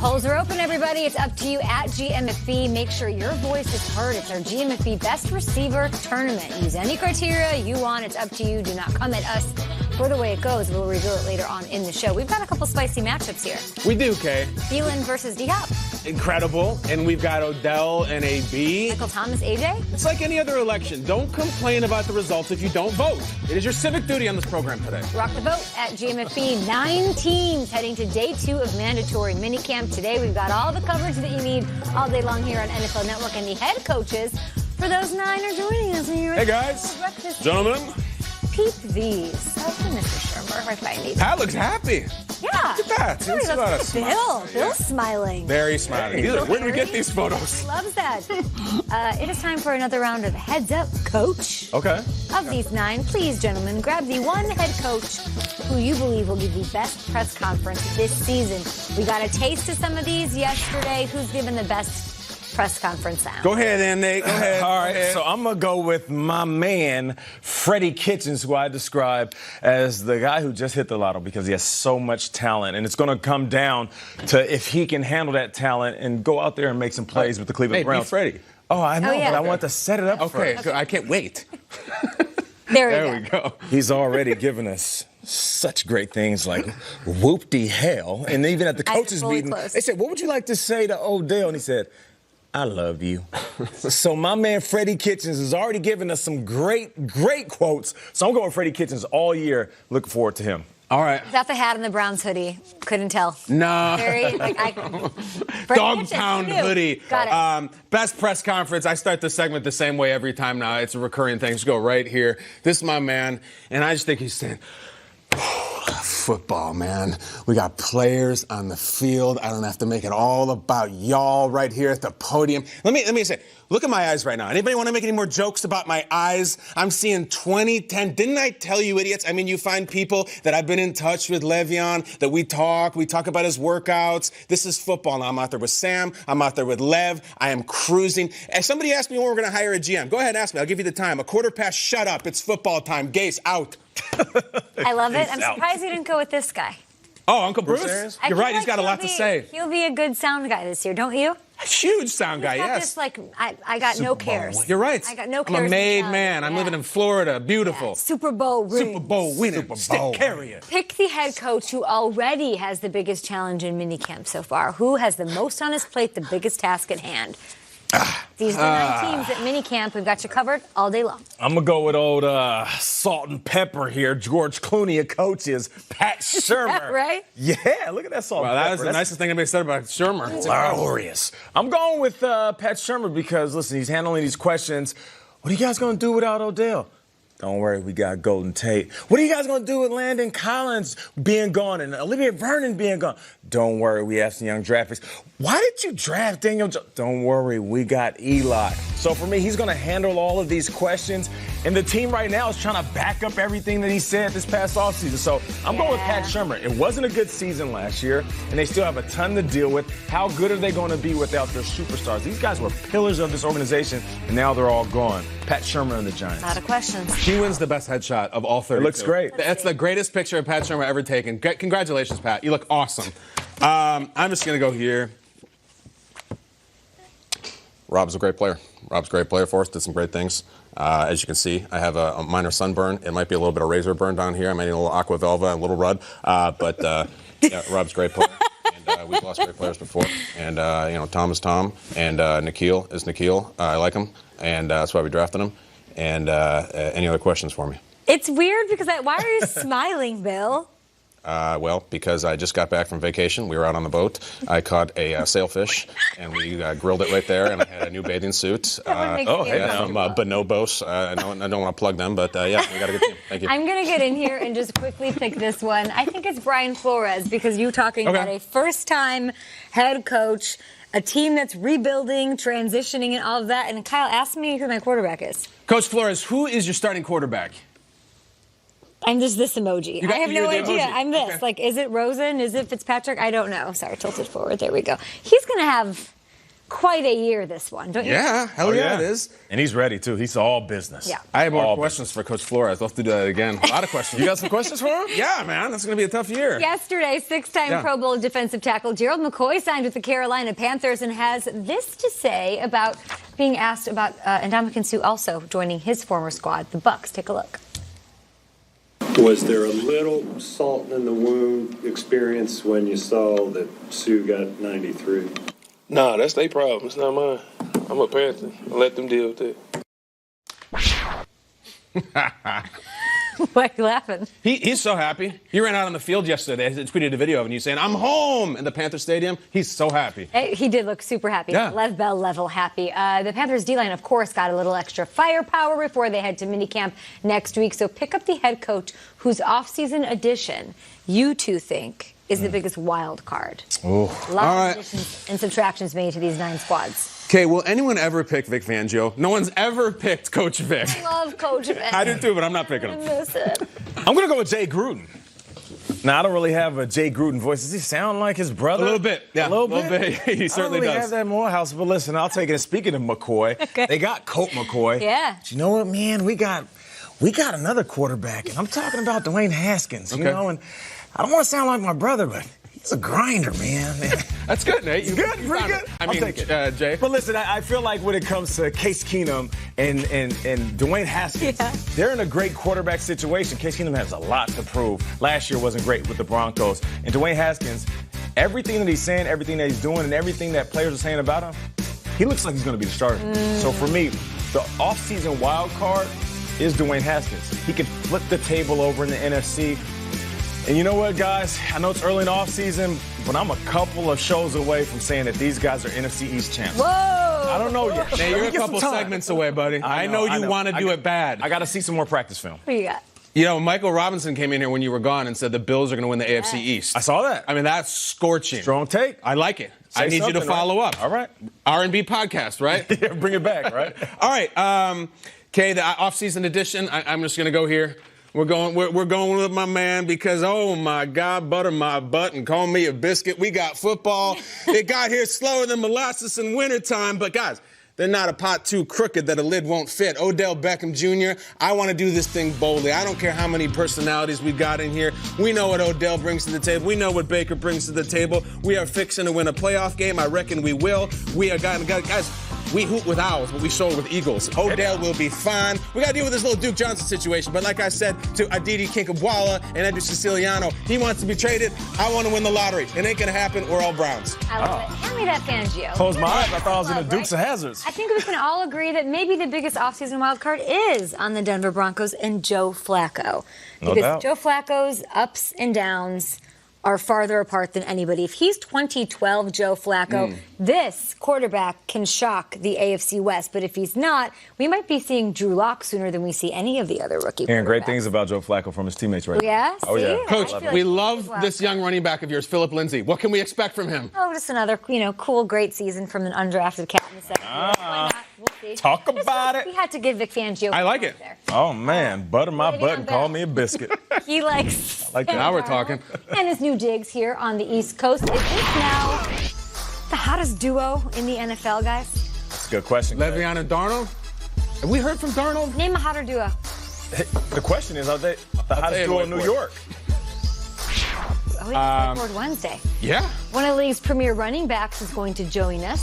Polls are open, everybody. It's up to you at gmfb. Make sure your voice is heard. It's our gmfb Best Receiver Tournament. Use any criteria you want. It's up to you. Do not come at us for the way it goes. We'll reveal it later on in the show. We've got a couple spicy matchups here. We do, Kay. Thielen versus D-Hop. Incredible. And we've got Odell and AB. Michael Thomas, AJ. It's like any other election. Don't complain about the results if you don't vote. It is your civic duty on this program today. Rock the vote at GMFB. 9 teams heading to day 2 of mandatory minicamp today. We've got all the coverage that you need all day long here on NFL Network. And the head coaches for those 9 are joining us. Hey, guys. Gentlemen. Peep these. Oh, Mr. Shermer, right by me. Pat looks happy. Yeah. Look at that. Look at Bill. Bill's smiling. Very smiling. Where do we get these photos? He loves that. It is time for another round of Heads Up, Coach. Okay. Of these 9, please, gentlemen, grab the one head coach who you believe will give the best press conference this season. We got a taste of some of these yesterday. Who's given the best press conference now? Go ahead, Nate. Go ahead. All right, so I'm going to go with my man, Freddie Kitchens, who I describe as the guy who just hit the lotto because he has so much talent. And it's going to come down to if he can handle that talent and go out there and make some plays with the Cleveland Browns. Hey, Freddie. Oh, I know, yeah. but I want to set it up Okay, first. I can't wait. There we go. He's already given us such great things like whoop-de-hell. And even at the coaches fully meeting, close. they said, what would you like to say to Odell? And he said, I love you. So my man Freddie Kitchens has already given us some great quotes. So I'm going with Freddie Kitchens all year. Looking forward to him. All right. Got the hat and the Browns hoodie. Couldn't tell. No. Very, Dogtown hoodie. Got it. Best press conference. I start the segment the same way every time now. It's a recurring thing. Just go right here. This is my man. And I just think he's saying, football, man. We got players on the field. I don't have to make it all about y'all right here at the podium. Let me say, look at my eyes right now. Anybody want to make any more jokes about my eyes? I'm seeing 2010. Didn't I tell you, idiots? I mean, you find people that I've been in touch with, Le'Veon, that we talk about his workouts. This is football now. I'm out there with Sam. I'm out there with Lev. I am cruising. If somebody asked me when we're going to hire a GM, go ahead and ask me. I'll give you the time. A quarter past, shut up. It's football time. Gase, out. I love it. I'm surprised you didn't go with this guy. Oh, Uncle Bruce? You're right. He's got a lot to say. He'll be a good sound guy this year, don't you? Huge sound guy, He's got yes. This, like, I got no cares. You're right. I got no cares. I'm a made man. I'm living in Florida. Beautiful. Yeah. Super Bowl rings. Super Bowl winning. Stick carrier. Pick the head coach who already has the biggest challenge in minicamp so far. Who has the most on his plate, the biggest task at hand? These are the 9 teams at minicamp. We've got you covered all day long. I'm going to go with old salt and pepper here. George Clooney, a coach, is Pat Shermer. Is that right? Yeah, look at that salt and Wow, pepper. that is the nicest thing anybody said about Shermer. It's glorious. I'm going with Pat Shermer because, listen, he's handling these questions. What are you guys going to do without Odell? Don't worry, we got Golden Tate. What are you guys going to do with Landon Collins being gone and Olivia Vernon being gone? Don't worry, we have some young draft picks. Why did you draft Daniel Jones? Don't worry, we got Eli. So for me, he's going to handle all of these questions. And the team right now is trying to back up everything that he said this past offseason. So I'm going with Pat Shermer. It wasn't a good season last year, and they still have a ton to deal with. How good are they going to be without their superstars? These guys were pillars of this organization, and now they're all gone. Pat Shermer and the Giants. A lot of questions. He wins the best headshot of all 30. It looks great. That's the greatest picture of Pat Shermer ever taken. Congratulations, Pat. You look awesome. I'm just going to go here. Rob's a great player. Rob's a great player for us. Did some great things. As you can see, I have a minor sunburn. It might be a little bit of razor burn down here. I might need a little aqua velva and a little Rudd. But Rob's a great player. And we've lost great players before. And, Tom is Tom. And Nikhil is Nikhil. I like him. And that's why we drafted him. And any other questions for me? It's weird because why are you smiling, Bill? Well, because I just got back from vacation. We were out on the boat. I caught a sailfish, and we grilled it right there, and I had a new bathing suit. From Bonobos. I don't want to plug them, but we got a good team. Thank you. I'm going to get in here and just quickly pick this one. I think it's Brian Flores because you're talking about a first-time head coach, a team that's rebuilding, transitioning, and all of that. And Kyle, ask me who my quarterback is. Coach Flores, who is your starting quarterback? I'm just this emoji. I have no idea. Emoji. I'm this. Okay. Like, is it Rosen? Is it Fitzpatrick? I don't know. Sorry, tilted forward. There we go. He's going to have quite a year, this one, don't you? Yeah, hell yeah, it is. And he's ready, too. He's all business. Yeah. I have more questions for Coach Flores. I'll have to do that again. A lot of questions. You got some questions for him? Yeah, man. That's going to be a tough year. Yesterday, six-time Pro Bowl defensive tackle Gerald McCoy signed with the Carolina Panthers and has this to say about being asked about Ndamukong Suh also joining his former squad, the Bucs. Take a look. Was there a little salt in the wound experience when you saw that Sue got 93? Nah, that's their problem. It's not mine. I'm a Panther. I'll let them deal with it. Why are you laughing? He's so happy. He ran out on the field yesterday. He tweeted a video of you saying, "I'm home" in the Panther Stadium. He's so happy. He did look super happy. Yeah. Lev Bell level happy. The Panthers D-line, of course, got a little extra firepower before they head to minicamp next week. So pick up the head coach whose offseason addition you two think is the biggest wild card. Oh. A lot of additions and subtractions made to these 9 squads. Okay, will anyone ever pick Vic Fangio? No one's ever picked Coach Vic. Love Coach Vic. I do too, but I'm not picking I him. miss it. I'm going to go with Jay Gruden. Now, I don't really have a Jay Gruden voice. Does he sound like his brother? A little bit, yeah. A little bit? He certainly I don't really does. have that Morehouse, but listen, I'll take it. And speaking of McCoy, they got Colt McCoy. Yeah. But you know what, man? We got another quarterback, and I'm talking about Dwayne Haskins, you know? And I don't want to sound like my brother, but he's a grinder, man. That's good, Nate. Good, pretty good. I mean, I'll take it. Jay. But listen, I feel like when it comes to Case Keenum and Dwayne Haskins, they're in a great quarterback situation. Case Keenum has a lot to prove. Last year wasn't great with the Broncos. And Dwayne Haskins, everything that he's saying, everything that he's doing, and everything that players are saying about him, he looks like he's going to be the starter. So for me, the offseason wild card is Dwayne Haskins. He can flip the table over in the NFC. And you know what, guys? I know it's early in the offseason, but I'm a couple of shows away from saying that these guys are NFC East champs. Whoa! I don't know yet. Hey, you're a couple segments away, buddy. I know you want to do it bad. I got to see some more practice film. What do you got? You know, Michael Robinson came in here when you were gone and said the Bills are going to win the AFC East. I saw that. I mean, that's scorching. Strong take. I like it. Say I need you to something, follow right? up. All right. R&B podcast, right? Yeah, bring it back, right? All right. Okay, the offseason edition. I'm just going to go here. We're going with my man because, oh, my God, butter my butt and call me a biscuit. We got football. It got here slower than molasses in wintertime. But, guys, they're not a pot too crooked that a lid won't fit. Odell Beckham Jr., I want to do this thing boldly. I don't care how many personalities we got in here. We know what Odell brings to the table. We know what Baker brings to the table. We are fixing to win a playoff game. I reckon we will. We are guys. We hoot with owls, but we soar with eagles. Odell will be fine. We got to deal with this little Duke Johnson situation. But like I said to Aditi Kinkhabwala and Andrew Siciliano, he wants to be traded. I want to win the lottery. It ain't going to happen. We're all Browns. I love it. Hand me that Fangio. Close my eyes. I thought I was in the Love, Dukes of right? Hazzards. I think we can all agree that maybe the biggest offseason wild card is on the Denver Broncos and Joe Flacco. No Because doubt. Joe Flacco's ups and downs are farther apart than anybody. If he's 2012 Joe Flacco, this quarterback can shock the AFC West. But if he's not, we might be seeing Drew Lock sooner than we see any of the other rookie Hearing great quarterbacks. things about Joe Flacco from his teammates right Yeah? now. Oh, yeah. See? Coach, I feel we like love he's this young running back of yours, Philip Lindsay. What can we expect from him? Oh, just another, cool, great season from an undrafted cat in the second year. Why not? We'll see. Talk about it. We had to give Vic Fangio. I like it. There. Oh, man. Butter my Le'Veon butt and Bell. call me a biscuit. He likes. like that. Sam Now we're Darnold talking. And his new digs here on the East Coast. Is this now the hottest duo in the NFL, guys? That's a good question. Greg. Le'Veon and Darnold? Have we heard from Darnold? Name a hotter duo. The question is, are they the say hottest it, duo wait in New for it. York? Oh, it's Whiteboard Wednesday. Yeah. One of the league's premier running backs is going to join us.